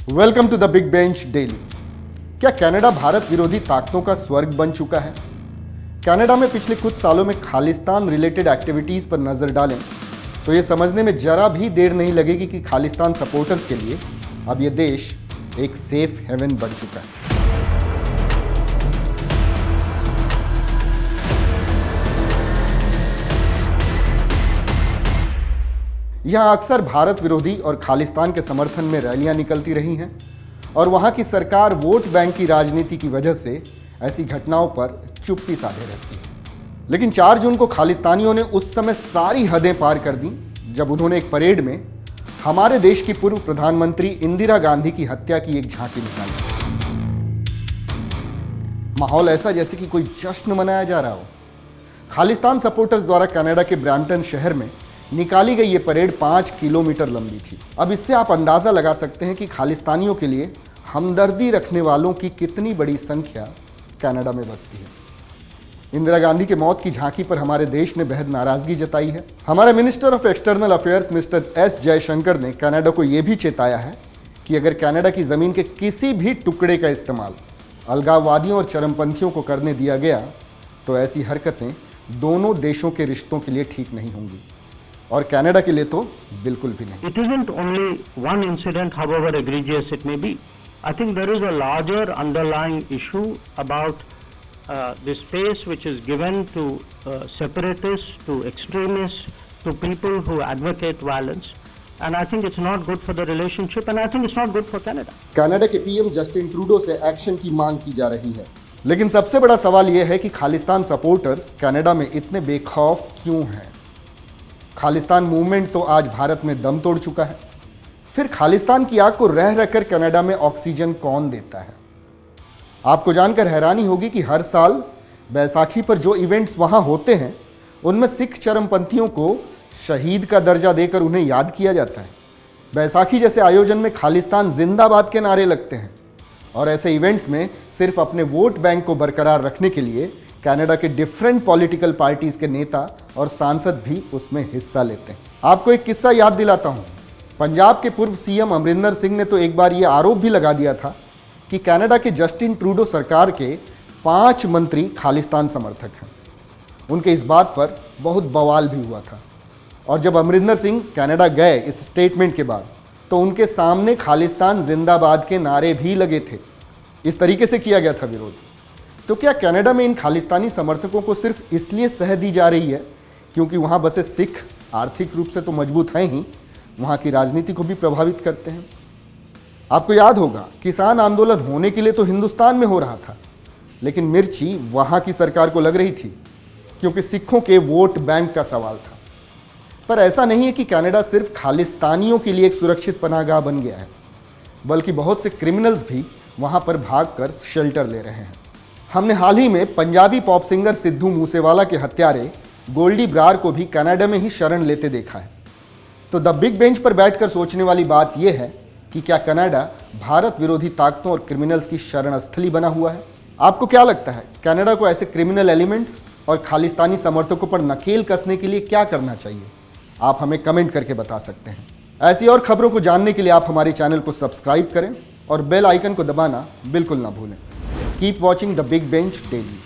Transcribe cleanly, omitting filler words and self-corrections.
Welcome to the big bench daily. क्या Canada Bharat विरोधी ताकतों का स्वर्ग बन चुका है? कनाडा में पिछले कुछ सालों में खालिस्तान रिलेटेड एक्टिविटीज़ पर नज़र डालें तो ये समझने में जरा भी देर नहीं लगेगी कि खालिस्तान सपोर्टर्स के लिए अब ये देश एक सेफ हेवन बन चुका है। यहाँ अक्सर भारत विरोधी और खालिस्तान के समर्थन में रैलियां निकलती रही हैं और वहाँ की सरकार वोट बैंक की राजनीति की वजह से ऐसी घटनाओं पर चुप्पी साधे रहती है। लेकिन 4 जून को खालिस्तानियों ने उस समय सारी हदें पार कर दी जब उन्होंने एक परेड में हमारे देश की पूर्व प्रधानमंत्री इंदिरा गांधी की हत्या की एक झांकी निकाली। माहौल ऐसा जैसे कि कोई जश्न मनाया जा रहा हो। खालिस्तान सपोर्टर्स द्वारा कनाडा के ब्रैम्पटन शहर में निकाली गई ये परेड 5 किलोमीटर लंबी थी। अब इससे आप अंदाज़ा लगा सकते हैं कि खालिस्तानियों के लिए हमदर्दी रखने वालों की कितनी बड़ी संख्या कनाडा में बसती है। इंदिरा गांधी के मौत की झांकी पर हमारे देश ने बेहद नाराज़गी जताई है। हमारे minister of external affairs mister S Jaishankar ने कनाडा को यह भी चेताया है कि अगर कनाडा की ज़मीन के किसी भी टुकड़े का इस्तेमाल अलगाववादियों और चरमपंथियों को करने दिया गया तो ऐसी हरकतें दोनों देशों के रिश्तों के लिए ठीक नहीं होंगी और कनाडा के लिए तो बिल्कुल भी नहीं। It isn't only one incident, however egregious it may be. I think there is a larger underlying issue about the space which is given to separatists, to extremists, to people who advocate violence. And I think it's not good for the relationship and I think it's not good for Canada. Canada के PM Justin Trudeau से action की मांग की जा रही है। लेकिन सबसे बड़ा सवाल यह है कि खालिस्तान सपोर्टर्स कनाडा में इतने बेखौफ क्यों हैं? खालिस्तान मूवमेंट तो आज भारत में दम तोड़ चुका है। फिर खालिस्तान की आग को रह रहकर कनाडा में ऑक्सीजन कौन देता है? आपको जानकर हैरानी होगी कि हर साल बैसाखी पर जो इवेंट्स वहां होते हैं उनमें सिख चरमपंथियों को शहीद का दर्जा देकर उन्हें याद किया जाता है। बैसाखी जैसे आयोजन में खालिस्तान जिंदाबाद के नारे लगते हैं और ऐसे इवेंट्स में सिर्फ अपने वोट बैंक को बरकरार रखने के लिए कनाडा के डिफरेंट पॉलिटिकल पार्टीज के नेता और सांसद भी उसमें हिस्सा लेते हैं। आपको एक किस्सा याद दिलाता हूं। पंजाब के पूर्व सीएम अमरिंदर सिंह ने तो एक बार यह आरोप भी लगा दिया था कि कनाडा के जस्टिन ट्रूडो सरकार के 5 मंत्री खालिस्तान समर्थक हैं। उनके इस बात पर बहुत बवाल भी हुआ था और जब अमरिंदर सिंह कनाडा गए इस स्टेटमेंट के बाद तो उनके सामने खालिस्तान जिंदाबाद के नारे भी लगे थे। इस तरीके से किया गया था विरोध। तो क्या कनाडा में इन खालिस्तानी समर्थकों को सिर्फ इसलिए सह दी जा रही है क्योंकि वहाँ बसे सिख आर्थिक रूप से तो मजबूत हैं ही, वहाँ की राजनीति को भी प्रभावित करते हैं? आपको याद होगा किसान आंदोलन होने के लिए तो हिंदुस्तान में हो रहा था लेकिन मिर्ची वहाँ की सरकार को लग रही थी क्योंकि सिखों के वोट बैंक का सवाल था। पर ऐसा नहीं है कि कनाडा सिर्फ खालिस्तानियों के लिए एक सुरक्षित पनाहगाह बन गया है, बल्कि बहुत से क्रिमिनल्स भी वहाँ पर भागकर शेल्टर ले रहे हैं। हमने हाल ही में पंजाबी पॉप सिंगर सिद्धू मूसेवाला के हत्यारे गोल्डी ब्रार को भी कनाडा में ही शरण लेते देखा है। तो द बिग बेंच पर बैठकर सोचने वाली बात यह है कि क्या कनाडा भारत विरोधी ताकतों और क्रिमिनल्स की शरण स्थली बना हुआ है? आपको क्या लगता है कनाडा को ऐसे क्रिमिनल एलिमेंट्स और खालिस्तानी समर्थकों पर नकेल कसने के लिए क्या करना चाहिए? आप हमें कमेंट करके बता सकते हैं। ऐसी और खबरों को जानने के लिए आप हमारे चैनल को सब्सक्राइब करें और बेल आइकन को दबाना बिल्कुल ना भूलें। Keep watching the Big Bench Daily.